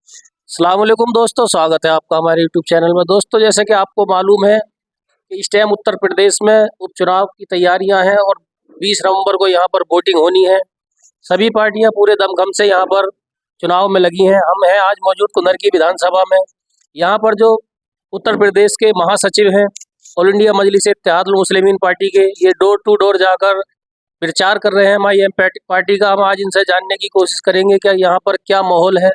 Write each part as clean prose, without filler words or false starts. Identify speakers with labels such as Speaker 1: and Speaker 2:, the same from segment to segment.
Speaker 1: अस्सलाम वालेकुम दोस्तों, स्वागत है आपका हमारे यूट्यूब चैनल में। दोस्तों, जैसे कि आपको मालूम है कि इस टाइम उत्तर प्रदेश में उपचुनाव की तैयारियां हैं और 20 नवंबर को यहाँ पर वोटिंग होनी है। सभी पार्टियां पूरे दमखम से यहाँ पर चुनाव में लगी हैं। हम हैं आज मौजूद कुंदरकी विधानसभा में। यहाँ पर जो उत्तर प्रदेश के महासचिव हैं ऑल इंडिया मजलिस इत्तेहादुल मुस्लिमीन पार्टी के, ये डोर टू डोर जाकर प्रचार कर रहे हैं MIM पार्टी का। हम आज इनसे जानने की कोशिश करेंगे कि यहाँ पर क्या माहौल है।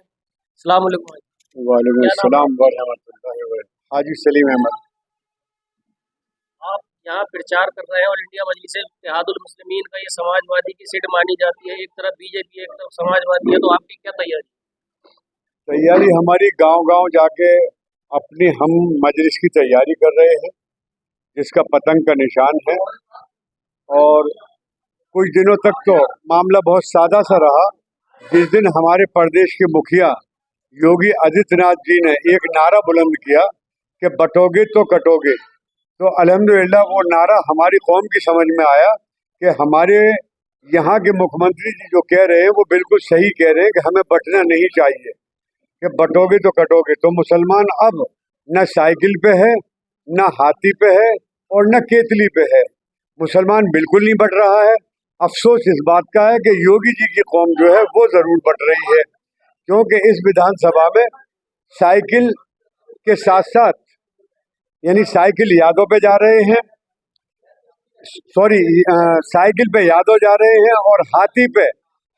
Speaker 1: अस्सलाम वालेकुम।
Speaker 2: वालेकुम सलाम व रहमतुल्लाहि व बरकातहू। हाजी सलीम अहमद।
Speaker 1: आप यहाँ प्रचार कर रहे हैं और इंडिया मजलिस इत्तेहादुल मुस्लिमीन का, ये समाजवादी की सीट मानी जाती है, एक तरफ बीजेपी एक तरफ समाजवादी है, तो आपकी क्या
Speaker 2: तैयारी? हमारी गांव-गांव जाके अपनी हम मजलिस की तैयारी कर रहे हैं, जिसका पतंग का निशान है। और कुछ दिनों तक तो मामला बहुत सादा सा रहा। जिस दिन हमारे प्रदेश के मुखिया योगी आदित्यनाथ जी ने एक नारा बुलंद किया कि बटोगे तो कटोगे, तो अल्हम्दुलिल्लाह वो नारा हमारी कौम की समझ में आया कि हमारे यहाँ के मुख्यमंत्री जी जो कह रहे हैं वो बिल्कुल सही कह रहे हैं कि हमें बटना नहीं चाहिए, कि बटोगे तो कटोगे। तो मुसलमान अब न साइकिल पे है, न हाथी पे है और न केतली पे है। मुसलमान बिल्कुल नहीं बट रहा है। अफसोस इस बात का है कि योगी जी की कौम जो है वो जरूर बट रही है, क्योंकि इस विधानसभा में साइकिल के साथ साथ यानी साइकिल यादव पे जा रहे हैं, साइकिल पे यादव जा रहे हैं और हाथी पे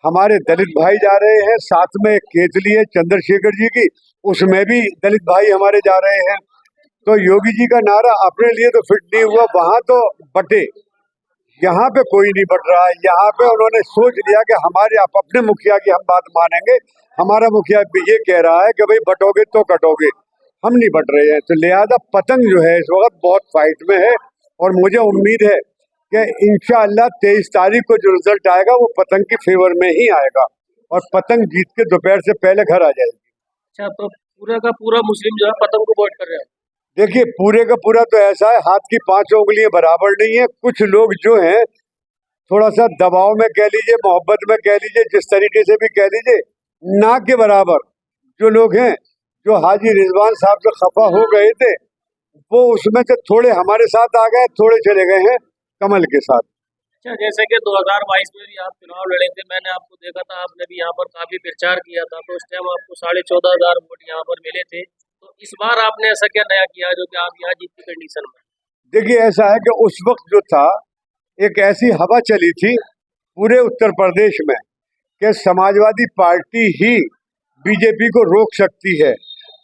Speaker 2: हमारे दलित भाई जा रहे हैं। साथ में केतली है चंद्रशेखर जी की, उसमें भी दलित भाई हमारे जा रहे हैं। तो योगी जी का नारा अपने लिए तो फिट नहीं हुआ, वहां तो बटे, यहाँ पे कोई नहीं बट रहा है। यहाँ पे उन्होंने सोच लिया कि हमारे अपने मुखिया की हम बात मानेंगे। हमारा मुखिया भी ये कह रहा है कि भाई बटोगे तो कटोगे, हम नहीं बट रहे हैं। तो लिहाजा पतंग जो है इस वक्त बहुत फाइट में है और मुझे उम्मीद है कि इंशाअल्लाह 23 तारीख को जो रिजल्ट आएगा वो पतंग के फेवर में ही आएगा और पतंग जीत के दोपहर से पहले घर आ जाएगी।
Speaker 1: अच्छा, तो पूरा का पूरा मुस्लिम जो है पतंग को वोट कर रहे हैं?
Speaker 2: देखिए, पूरे का पूरा तो ऐसा है, हाथ की 5 उंगलियां बराबर नहीं है। कुछ लोग जो हैं थोड़ा सा दबाव में कह लीजिए, मोहब्बत में कह लीजिए, जिस तरीके से भी कह लीजिए, ना के बराबर जो लोग हैं, जो हाजी रिजवान साहब से खफा हो गए थे, वो उसमें से थोड़े हमारे साथ आ गए, थोड़े चले गए हैं कमल के साथ।
Speaker 1: अच्छा, जैसे कि 2022 में भी आप चुनाव लड़े थे, मैंने आपको देखा था, आपने भी यहाँ पर काफी प्रचार किया था, तो उस टाइम आपको 14,500 वोट यहाँ पर मिले थे। तो इस बार आपने ऐसा क्या नया किया जो कि आप यहाँ जीत की कंडीशन में?
Speaker 2: देखिए, ऐसा है कि उस वक्त जो था एक ऐसी हवा चली थी पूरे उत्तर प्रदेश में कि समाजवादी पार्टी ही बीजेपी को रोक सकती है।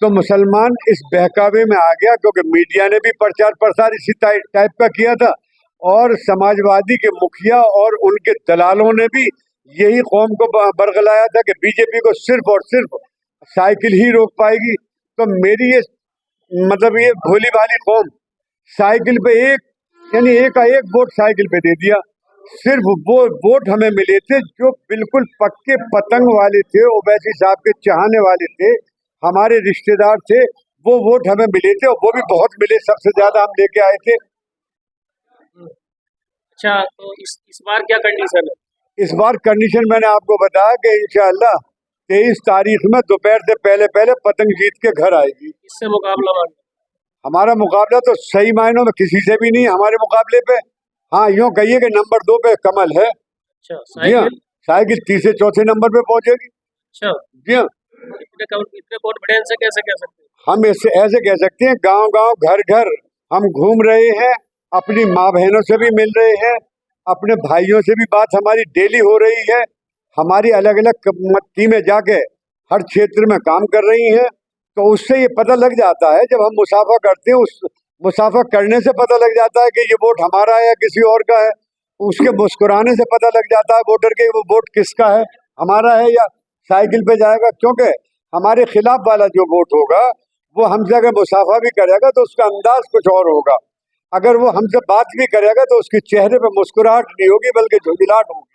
Speaker 2: तो मुसलमान इस बहकावे में आ गया, क्योंकि मीडिया ने भी प्रचार प्रसार इसी टाइप का किया था और समाजवादी के मुखिया और उनके दलालों ने भी यही कौम को बरगलाया था कि बीजेपी को सिर्फ और सिर्फ साइकिल ही रोक पाएगी। तो मेरी ये मतलब ये भोली भाली कौम साइकिल पे यानी एक का एक वोट साइकिल पे दे दिया। सिर्फ वो वोट हमें मिले थे जो बिल्कुल पक्के पतंग वाले थे, ओवैसी साहब के चाहने वाले थे, हमारे रिश्तेदार थे, वो वोट हमें मिले थे और वो भी बहुत मिले, सबसे ज्यादा हम लेके आए थे।
Speaker 1: अच्छा, तो इस बार क्या कंडीशन है?
Speaker 2: इस बार कंडीशन मैंने आपको बताया कि इंशाअल्लाह 23 तारीख में दोपहर से पहले पहले पतंग जीत के घर आएगी।
Speaker 1: इससे मुकाबला मान
Speaker 2: हमारा मुकाबला तो सही मायनों में किसी से भी नहीं है हमारे मुकाबले पे। हाँ, यूँ कहिए कि नंबर 2 पे कमल है।
Speaker 1: अच्छा,
Speaker 2: जी हाँ, साइकिल तीसरे चौथे नंबर पे पहुंचेगी।
Speaker 1: अच्छा
Speaker 2: जी हाँ,
Speaker 1: इतने वोट बढ़े से कैसे कह सकते हैं?
Speaker 2: हम ऐसे कह सकते हैं, गांव गांव घर घर हम घूम रहे हैं, अपनी माँ बहनों से भी मिल रहे हैं, अपने भाइयों से भी बात हमारी डेली हो रही है। हमारी अलग अलग टीमें जाके हर क्षेत्र में काम कर रही हैं। तो उससे ये पता लग जाता है, जब हम मुसाफा करते हैं, उस मुसाफा करने से पता लग जाता है कि ये वोट हमारा है या किसी और का है। उसके मुस्कुराने से पता लग जाता है वोटर के वो वोट किसका है, हमारा है या साइकिल पे जाएगा। क्योंकि हमारे खिलाफ वाला जो वोट होगा वो हमसे अगर मुसाफा भी करेगा तो उसका अंदाज कुछ और होगा। अगर वो हमसे बात भी करेगा तो उसके चेहरे पे मुस्कुराहट नहीं होगी बल्कि झुंझलाहट होगी।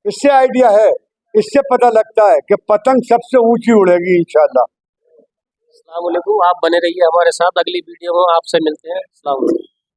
Speaker 2: इससे आइडिया है, इससे पता लगता है कि पतंग सबसे ऊंची उड़ेगी इंशाअल्लाह।
Speaker 1: अस्सलाम वालेकुम, आप बने रहिए हमारे साथ, अगली वीडियो में आपसे मिलते हैं। अस्सलाम वालेकुम।